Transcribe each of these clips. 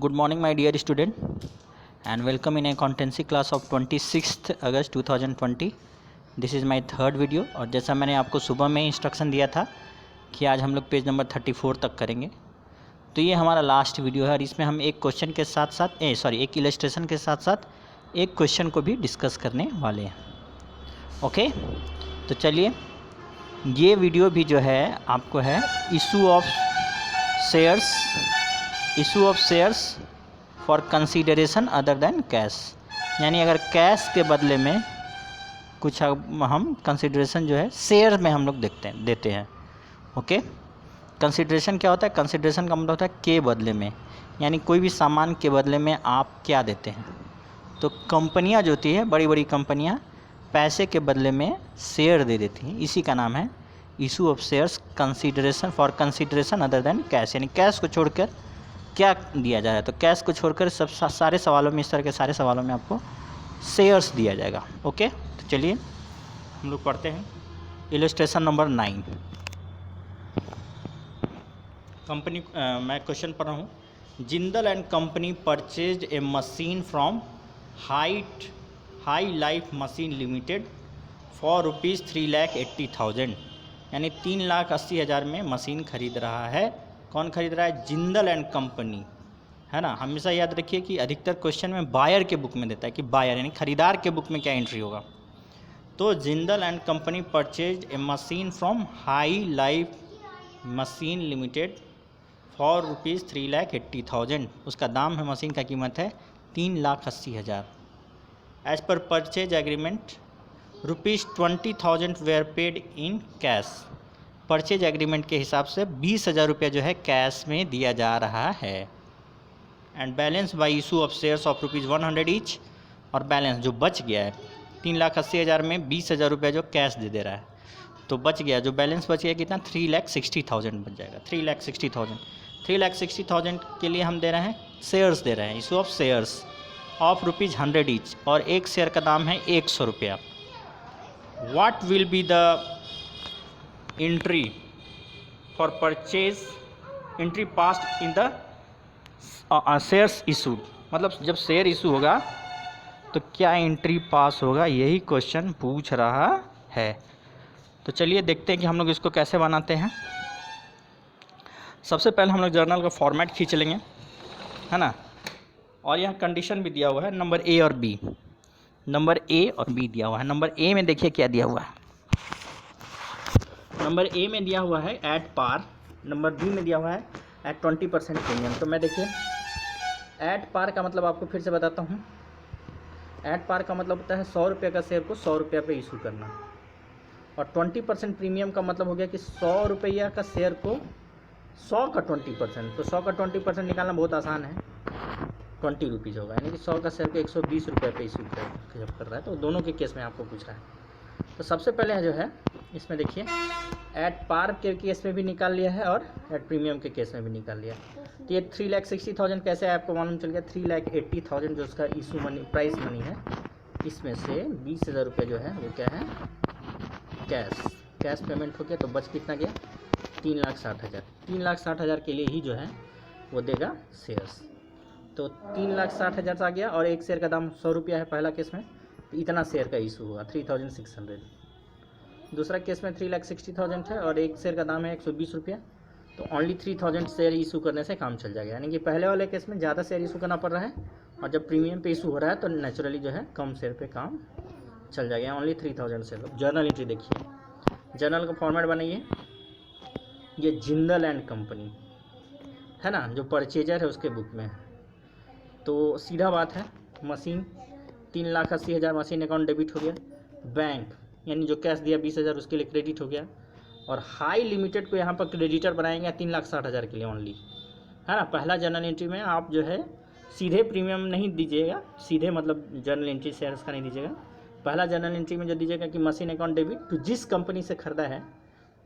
Good morning my dear student and welcome in accountancy class of 26th August 2020. This is my third video और जैसा मैंने आपको सुबह में इंस्ट्रक्शन दिया था कि आज हम लोग पेज नंबर 34 तक करेंगे, तो ये हमारा लास्ट वीडियो है और इसमें हम एक क्वेश्चन के साथ साथ एक इलस्ट्रेशन के साथ साथ एक क्वेश्चन को भी डिस्कस करने वाले हैं। ओके, तो चलिए, ये वीडियो भी जो है आपको है issue of shares for consideration other than cash, यानी अगर कैश के बदले में कुछ हम कंसीडरेशन जो है शेयर में हम लोग देते हैं। ओके, कंसीडरेशन क्या होता है? कंसीडरेशन का मतलब होता है के बदले में, यानी कोई भी सामान के बदले में आप क्या देते हैं। तो कंपनियां जो होती है, बड़ी बड़ी कंपनियां पैसे के बदले में शेयर दे देती हैं, इसी का नाम है issue of shares consideration for consideration other than cash, यानी कैश को छोड़कर क्या दिया जा रहा है। तो कैश को छोड़कर सब सारे सवालों में, इस तरह के सारे सवालों में आपको शेयर्स दिया जाएगा। ओके, तो चलिए हम लोग पढ़ते हैं इलस्ट्रेशन नंबर 9। कंपनी मैं क्वेश्चन पढ़ रहा हूँ। Jindal and company purchased A machine from high Life Machine limited for ₹3,80,000, यानी 3,80,000 में मशीन खरीद रहा है। कौन खरीद रहा है? जिंदल एंड कंपनी, है ना। हमेशा याद रखिए कि अधिकतर क्वेश्चन में बायर के बुक में देता है कि बायर यानी खरीदार के बुक में क्या एंट्री होगा। तो Jindal and company purchased A machine from high Life Machine limited for ₹3,80,000। उसका दाम है, मशीन का कीमत है 3,80,000। एज पर purchase agreement ₹20,000 were paid in cash. Purchase agreement के हिसाब से 20,000 रुपये जो है कैश में दिया जा रहा है। And balance by issue of shares of ₹100 each, और बैलेंस जो बच गया है 3,80,000 में 20,000 रुपये जो कैश दे रहा है, तो बच गया, जो बैलेंस बच गया कितना? 3,60,000 बच जाएगा। 3,60,000 के लिए हम दे रहे हैं शेयर्स दे रहे हैं, issue of shares of ₹100 each, और एक शेयर का दाम है 100 रुपया। What will be the entry for purchase entry past in the shares issued, मतलब जब शेयर इशू होगा तो क्या एंट्री पास होगा, यही क्वेश्चन पूछ रहा है। तो चलिए देखते हैं कि हम लोग इसको कैसे बनाते हैं। सबसे पहले हम लोग जर्नल का फॉर्मेट खींच लेंगे, है ना। और यहाँ कंडीशन भी दिया हुआ है, नंबर ए और बी दिया हुआ है। नंबर ए में देखिए क्या दिया हुआ है। नंबर ए में दिया हुआ है एट पार, नंबर बी में दिया हुआ है एट 20% प्रीमियम। तो मैं देखिए एट पार का मतलब आपको फिर से बताता हूँ। एट पार का मतलब होता है 100 रुपये का शेयर को 100 रुपये पे इशू करना, और 20% प्रीमियम का मतलब हो गया कि 100 रुपया का शेयर को 100 का 20%, तो 100 का 20% निकालना बहुत आसान है, 20 रुपीज़ होगा, यानी कि 100 का शेयर को 120 रुपये पे इशू कर रहा है। तो दोनों के केस में आपको पूछ रहा है। तो सबसे पहले जो है इसमें देखिए एट पार के केस में भी निकाल लिया है और एट प्रीमियम के केस में भी निकाल लिया। तो ये 3,60,000 कैसे है आपको मालूम चल गया। 3,80,000 जो उसका इशू मनी प्राइस मनी है, इसमें से 20,000 रुपये जो है वो क्या है? कैश पेमेंट हो गया। तो बच कितना गया? 3,60,000। 3,60,000 के लिए ही जो है वो देगा शेयर्स। तो 3,60,000 आ गया, और एक शेयर का दाम 100 रुपया है पहला केस में, तो इतना शेयर का इशू हुआ 3,600। दूसरा केस में 3,60,000 है और एक शेयर का दाम है 120 रुपया, तो ओनली 3,000 शेयर इशू करने से काम चल जाएगा। यानी कि पहले वाले केस में ज़्यादा शेयर इशू करना पड़ रहा है, और जब प्रीमियम पे इशू हो रहा है तो नेचुरली जो है कम शेयर पे काम चल जाएगा। Only 3,000 share. जर्नल एंट्री देखिए, जर्नल का फॉर्मेट बनाइए। ये जिंदल एंड कंपनी है ना, जो परचेजर है उसके बुक में। तो सीधा बात है, मशीन 3,80,000 मशीन अकाउंट डेबिट हो गया। बैंक यानी जो कैश दिया 20,000 उसके लिए क्रेडिट हो गया, और हाई लिमिटेड को यहाँ पर क्रेडिटर बनाएंगे 3,60,000 के लिए ओनली, है ना। पहला जर्नल एंट्री में आप जो है सीधे प्रीमियम नहीं दीजिएगा, सीधे मतलब जर्नल एंट्री शेयर्स का नहीं दीजिएगा। पहला जर्नल एंट्री में जो दीजिएगा कि मशीन अकाउंट डेबिट तो जिस कंपनी से ख़रीदा है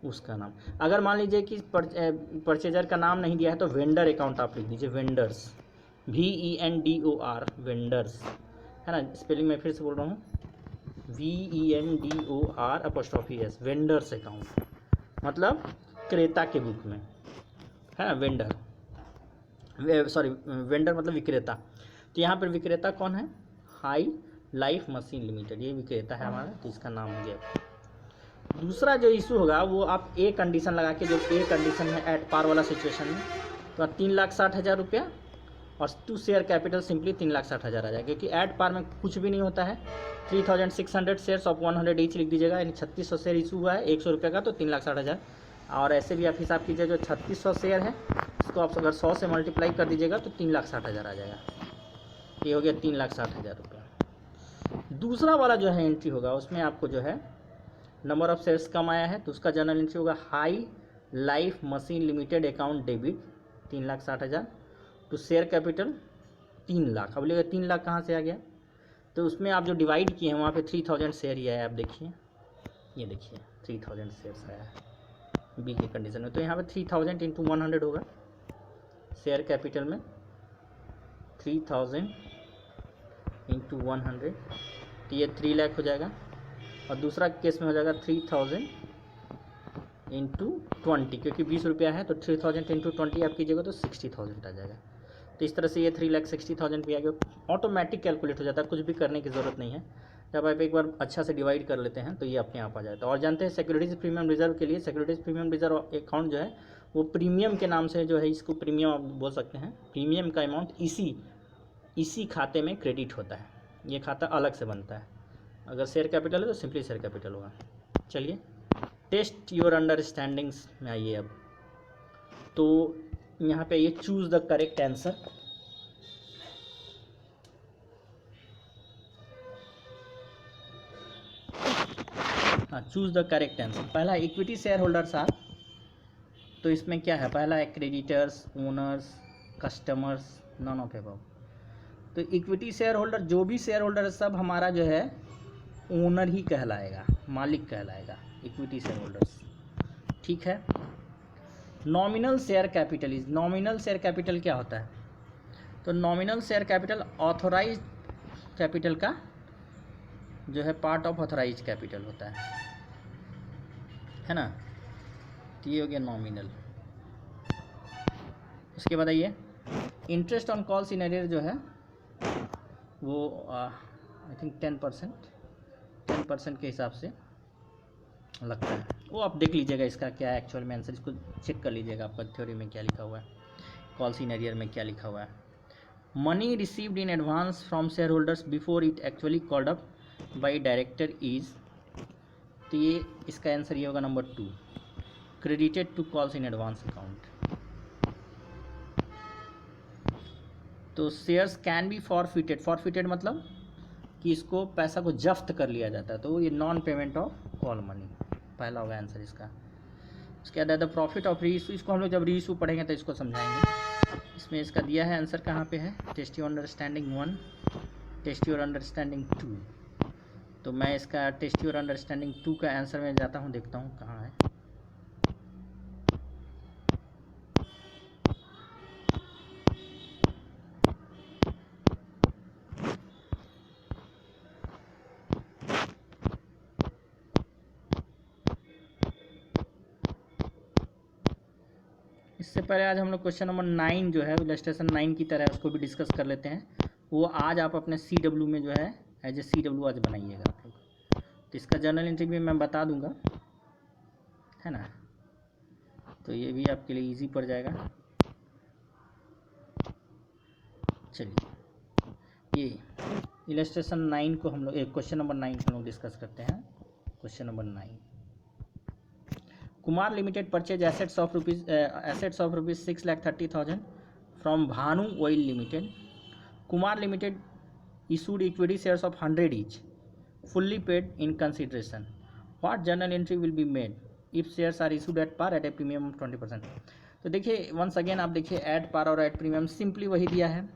उसका नाम। अगर मान लीजिए कि परचेजर का नाम नहीं दिया है तो वेंडर अकाउंट आप लिख दीजिए, वेंडर्स, VENDOR, वेंडर्स, है ना। स्पेलिंग मैं फिर से बोल रहा हूँ, VENDOR', वेंडर्स अकाउंट, मतलब क्रेता के बुक में, है ना, वेंडर। सॉरी वेंडर मतलब विक्रेता। तो यहाँ पर विक्रेता कौन है, हाई लाइफ मशीन लिमिटेड, ये विक्रेता है हमारा, तो इसका नाम हो गया। दूसरा जो इशू होगा वो आप ए कंडीशन लगा के, जो ए कंडीशन है एट पार वाला सिचुएशन में, तो 3,60,000 रुपया और टू शेयर कैपिटल सिंपली 3,60,000 आ जाएगा, क्योंकि एट पार में कुछ भी नहीं होता है। 3,600 शेयर्स ऑफ 100 ईच लिख दीजिएगा, यानी 3600 शेयर इशू हुआ है 100 रुपये का, तो 3,60,000। और ऐसे भी आप हिसाब कीजिए, जो 3600 शेयर है इसको आप अगर 100 से मल्टीप्लाई कर दीजिएगा तो 3,60,000 आ जाएगा। ये हो गया 3,60,000 रुपया। दूसरा वाला जो है एंट्री होगा उसमें आपको जो है नंबर ऑफ शेयर्स कम आया है, तो उसका जनरल एंट्री होगा High Life Machine Limited account debit 3,60,000 to share capital 3 lakh. अब बोलिएगा 3 लाख कहाँ से आ गया, तो उसमें आप जो डिवाइड किए हैं वहाँ पे 3,000 शेयर ही आया। आप देखिए, ये देखिए 3,000 शेयर्स आया है बी के कंडीशन में, तो यहाँ पे 3,000 इंटू 100 होगा शेयर कैपिटल में, 3,000 इंटू 100, तो ये 3 लाख हो जाएगा। और दूसरा केस में हो जाएगा 3,000 इंटू 20, क्योंकि 20 रुपया है, तो 3,000 इंटू 20 आप कीजिएगा तो 60,000 आ जाएगा। तो इस तरह से ये 3,60,000 भी आ गया, ऑटोमेटिक कैलकुलेट हो जाता है, कुछ भी करने की ज़रूरत नहीं है। जब आप एक बार अच्छा से डिवाइड कर लेते हैं तो ये अपने आप आ जाता है। और जानते हैं सिक्योरिटीज़ प्रीमियम रिजर्व के लिए, सिक्योरिटीज़ प्रीमियम रिजर्व अकाउंट जो है वो प्रीमियम के नाम से जो है, इसको प्रीमियम आप बोल सकते हैं। प्रीमियम का अमाउंट इसी खाते में क्रेडिट होता है, ये खाता अलग से बनता है। अगर शेयर कैपिटल है तो सिंपली शेयर कैपिटल होगा। चलिए टेस्ट योर अंडरस्टैंडिंग्स में आइए अब। तो यहाँ पे ये choose the correct answer, choose the correct answer. पहला इक्विटी शेयर होल्डर्स आर, तो इसमें क्या है, पहला है creditors, owners, customers, none of above. तो इक्विटी शेयर होल्डर, जो भी शेयर होल्डर है सब हमारा जो है ओनर ही कहलाएगा, मालिक कहलाएगा इक्विटी शेयर होल्डर्स, ठीक है। Nominal share capital is, nominal share capital क्या होता है, तो nominal share capital authorise capital का जो है पार्ट ऑफ ऑथोराइज कैपिटल होता है ना। तो ये हो गया नॉमिनल। उसके बाद आइए interest on calls in arrear जो है वो आई थिंक 10% के हिसाब से लगता है, वो आप देख लीजिएगा इसका क्या एक्चुअल में आंसर, इसको चेक कर लीजिएगा आपका थ्योरी में क्या लिखा हुआ है, कॉल्स इन एरियर में क्या लिखा हुआ है। Money received in advance from share holders before it actually called up by director is, तो ये इसका आंसर ये होगा number 2, credited to calls in advance account. तो shares can be forfeited, forfeited मतलब कि इसको पैसा को जब्त कर लिया जाता है, तो ये non payment of call money, पहला होगा आंसर इसका। उसके बाद द प्रॉफिट ऑफ री इशू, इसको हम लोग जब री इशू पढ़ेंगे तो इसको समझाएंगे। इसमें इसका दिया है आंसर कहाँ पे है, test your understanding 1, test your understanding 2। तो मैं इसका टेस्ट योर अंडरस्टैंडिंग 2 का आंसर में जाता हूँ, देखता हूँ कहाँ है। इससे पहले आज हम लोग क्वेश्चन नंबर 9 जो है इलस्ट्रेशन 9 की तरह उसको भी डिस्कस कर लेते हैं। वो आज आप अपने CW में जो है एज ए CW आज बनाइएगा आप लोग, तो इसका जर्नल एंट्री भी मैं बता दूंगा, है ना, तो ये भी आपके लिए इजी पड़ जाएगा। चलिए ये इलस्ट्रेशन 9 को हम लोग, एक क्वेश्चन नंबर 9 को हम लोग डिस्कस करते हैं। Question number 9, Kumar limited purchase assets of rupees 6,30,000 from Bhanu Oil limited. Kumar limited issued equity shares of 100 each, fully paid in consideration. What journal entry will be made if shares are issued at par at a premium of 20%? तो देखिए once again आप देखिए at par और at premium simply वही दिया है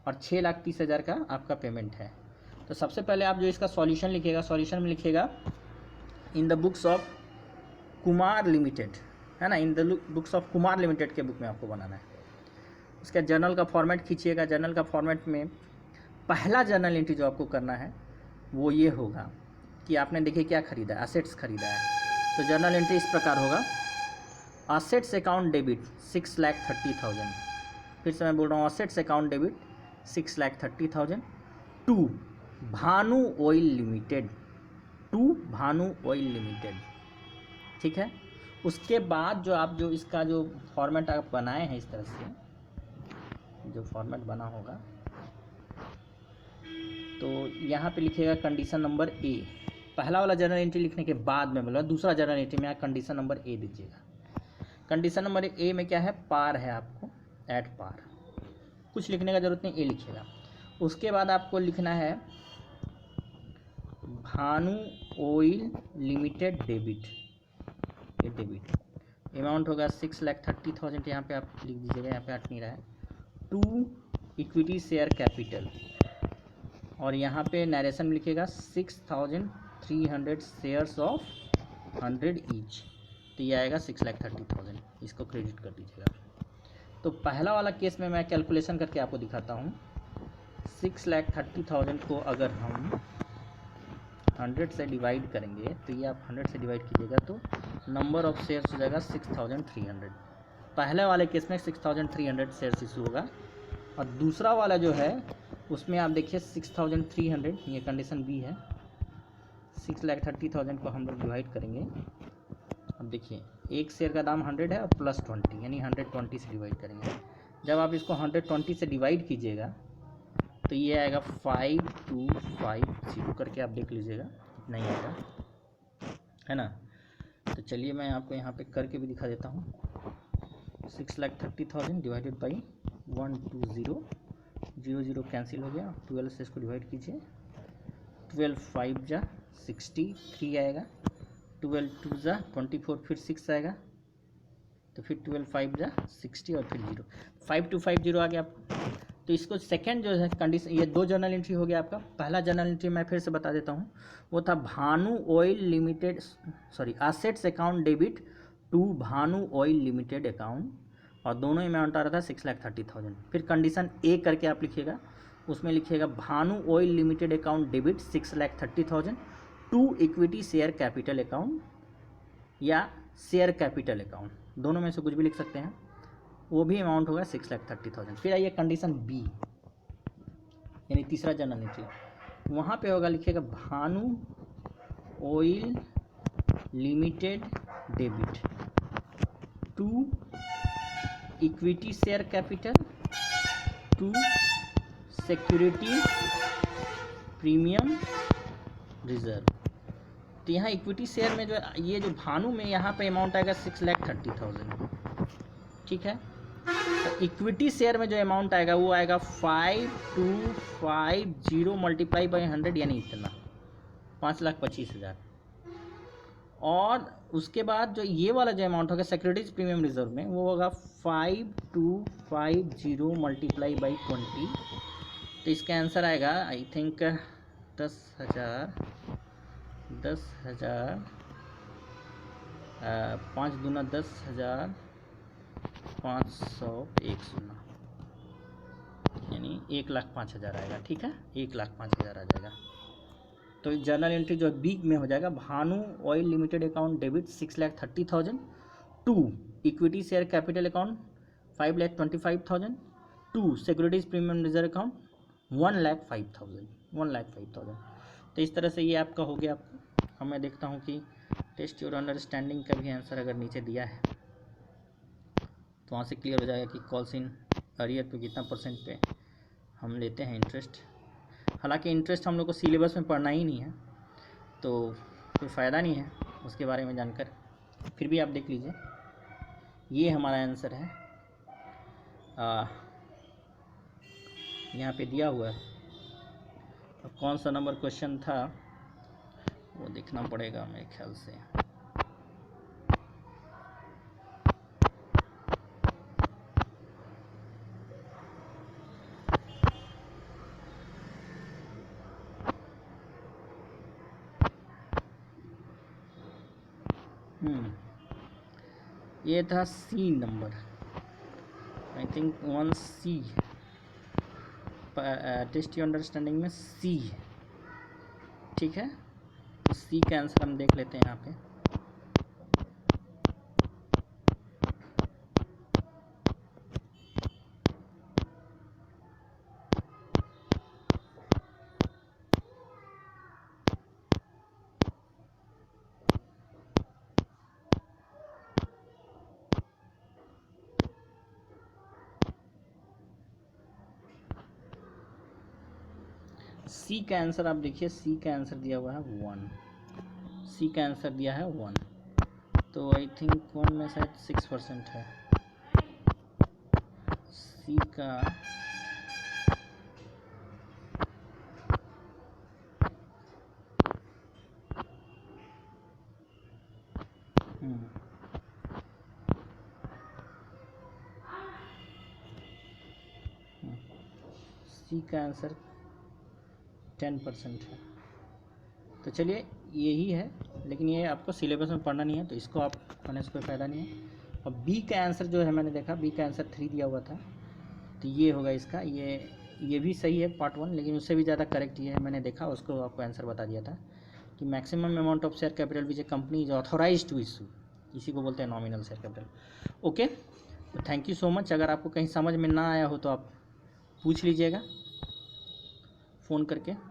और 6,30,000 का आपका पेमेंट है। तो सबसे पहले आप जो इसका सॉल्यूशन लिखिएगा, सॉल्यूशन में लिखिएगा in the books of Kumar limited, है ना, in the books of Kumar limited के बुक में आपको बनाना है। उसका जर्नल का फॉर्मेट खींचिएगा, जर्नल का फॉर्मेट में पहला जर्नल एंट्री जो आपको करना है वो ये होगा कि आपने देखिए क्या खरीदा है, असेट्स खरीदा है। तो जर्नल एंट्री इस प्रकार होगा, असेट्स अकाउंट डेबिट 6,30,000, फिर से मैं बोल रहा हूँ, assets account debit 6,30,000 to Bhanu Oil Limited, to Bhanu Oil Limited. ठीक है, उसके बाद जो आप जो इसका जो फॉर्मेट आप बनाए हैं, इस तरह से जो फॉर्मेट बना होगा, तो यहाँ पे लिखिएगा कंडीशन नंबर ए। पहला वाला जर्नल एंट्री लिखने के बाद में बोला दूसरा जर्नल एंट्री में कंडीशन नंबर ए दीजिएगा। कंडीशन नंबर ए में क्या है, पार है, आपको ऐड पार, कुछ लिखने का जरूरत नहीं, ए लिखिएगा। उसके बाद आपको लिखना है भानु ऑयल लिमिटेड डेबिट, ये डेबिट अमाउंट होगा 6,30,000, यहाँ पे आप लिख दीजिएगा, यहाँ पे हट नहीं रहा है, टू इक्विटी शेयर कैपिटल, और यहाँ पे नरेशन में लिखिएगा 6,300 शेयर्स ऑफ 100 ईच, तो ये आएगा 6,30,000, इसको क्रेडिट कर दीजिएगा। तो पहला वाला केस में मैं कैलकुलेशन करके आपको दिखाता हूँ। 6,30,000 को अगर हम 100 से डिवाइड करेंगे, तो ये आप 100 से डिवाइड कीजिएगा तो नंबर ऑफ शेयर्स हो जाएगा 6,300। पहले वाले केस में 6,300 शेयर्स इशू होगा, और दूसरा वाला जो है उसमें आप देखिए 6,300, ये कंडीशन बी है। 6,30,000 को हम लोग डिवाइड करेंगे, अब देखिए एक शेयर का दाम 100 है और प्लस 20, यानी 120 से डिवाइड करेंगे। जब आप इसको 120 से डिवाइड कीजिएगा तो ये आएगा 5250 करके, आप देख लीजिएगा, नहीं आएगा, है ना। तो चलिए मैं आपको यहाँ पे करके भी दिखा देता हूँ। 6,30,000 डिवाइडेड बाई 120, 0 कैंसिल हो गया, 12 से इसको डिवाइड कीजिए, 12 5 जा 63 आएगा, 12 2 जा 24, फिर 6 आएगा, तो फिर 12 5 जा 60 और फिर 0, 5250 आ गया आपको। तो इसको सेकंड जो है कंडीशन, ये दो जर्नल एंट्री हो गया आपका। पहला जर्नल एंट्री मैं फिर से बता देता हूँ, वो था Bhanu Oil Limited, sorry assets account debit to Bhanu Oil Limited account, और दोनों अमाउंट आ रहा था 6,30,000। फिर कंडीशन ए करके आप लिखिएगा, उसमें लिखिएगा Bhanu Oil Limited account debit 6,30,000 to equity share capital account या शेयर कैपिटल अकाउंट, दोनों में से कुछ भी लिख सकते हैं, वो भी अमाउंट होगा 6,30,000। फिर आइए कंडीशन बी, यानी तीसरा जर्नल एंट्री, वहाँ पे होगा, लिखिएगा Bhanu Oil Limited debit to equity share capital to security premium reserve. तो यहाँ इक्विटी शेयर में जो ये जो भानु में यहाँ पे अमाउंट आएगा 6,30,000, ठीक है। तो इक्विटी शेयर में जो अमाउंट आएगा वो आएगा 5250 मल्टीप्लाई बाई 100, यानी इतना 5,25,000। और उसके बाद जो ये वाला जो अमाउंट होगा सिक्योरिटीज प्रीमियम रिजर्व में, वो होगा 5250 मल्टीप्लाई बाई 20, तो इसका आंसर आएगा आई थिंक 10,000, 5 दूना 10,000, 510, यानी 1,05,000 आएगा, ठीक है, 1,05,000 आ जाएगा। तो जर्नल एंट्री जो बी में हो जाएगा, Bhanu Oil Limited account debit 6,30,000 to equity share capital account 5,25,000 to securities premium reserve account 1,05,000। तो इस तरह से ये आपका हो गया। अब मैं देखता हूँ कि टेस्ट योर अंडरस्टैंडिंग का भी आंसर अगर नीचे दिया है तो वहाँ से क्लियर हो जाएगा कि कॉल्स इन अरियर पे कितना परसेंट पे हम लेते हैं इंटरेस्ट। हालांकि इंटरेस्ट हम लोग को सिलेबस में पढ़ना ही नहीं है, तो कोई फ़ायदा नहीं है उसके बारे में जानकर, फिर भी आप देख लीजिए, ये हमारा आंसर है, यहाँ पे दिया हुआ है। अब कौन सा नंबर क्वेश्चन था वो देखना पड़ेगा मेरे ख्याल से। ये था C number, I think 1C, test your understanding में सी है, ठीक है। तो सी का आंसर हम देख लेते हैं यहाँ पे। सी का आंसर आप देखिए, सी का आंसर दिया हुआ है 1, सी का आंसर दिया है 1, तो आई थिंक 1 में शायद 6% है सी का। सी का आंसर 10% है। तो चलिए यही है, लेकिन ये आपको सिलेबस में पढ़ना नहीं है, तो इसको आप पढ़ने से कोई फ़ायदा नहीं है। और बी का आंसर जो है मैंने देखा, बी का आंसर 3 दिया हुआ था, तो ये होगा इसका, ये भी सही है पार्ट 1, लेकिन उससे भी ज़्यादा करेक्ट ये है, मैंने देखा उसको आपको आंसर बता दिया था कि maximum amount of share capital which a company is authorise to issue, इसी को बोलते हैं नॉमिनल शेयर कैपिटल। ओके, तो थैंक यू सो मच। अगर आपको कहीं समझ में ना आया हो तो आप पूछ लीजिएगा फ़ोन करके।